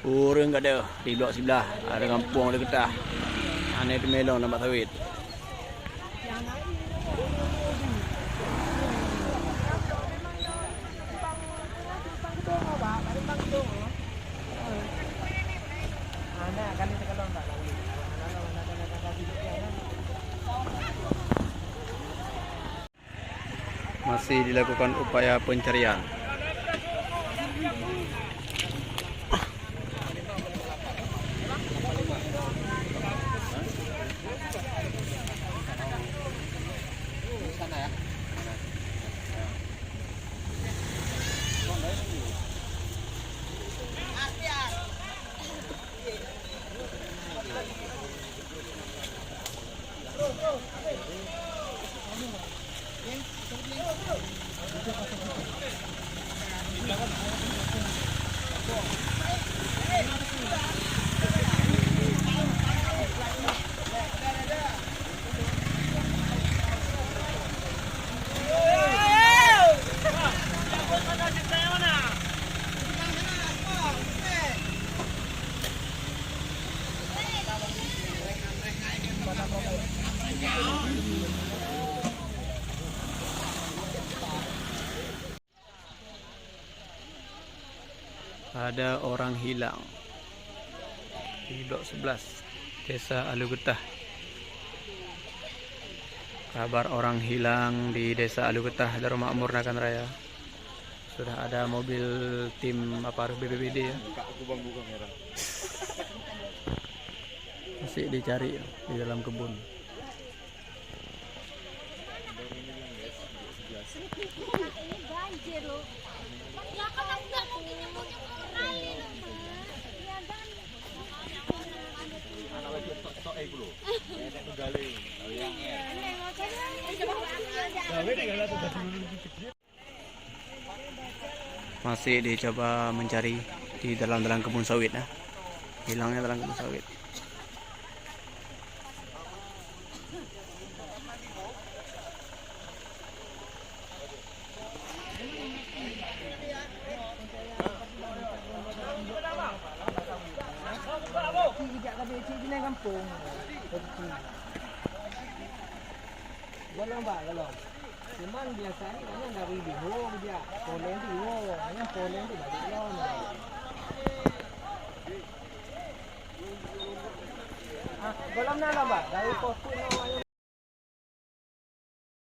Orang kat ada di blok sebelah. Ada kampung, ada getah. Aneh di melon nampak sawit. Masih dilakukan upaya pencarian. Ada orang hilang di blok 11 Desa Alugetah. Kabar orang hilang di Desa Alugetah, Darul Makmur Nagan Raya. Sudah ada mobil tim aparat BPBD ya. Masih dicari di dalam kebun. Banjir loh. Ya kan aku nggak mungkin nyebutnya orang Masih dicoba mencari di dalam kebun sawit ya. Hilangnya dalam kebun sawit. Cuman biasanya kan dari bingung dia, polen tu, hanya polen tu balik lon. Belum nak lah, dari pos tu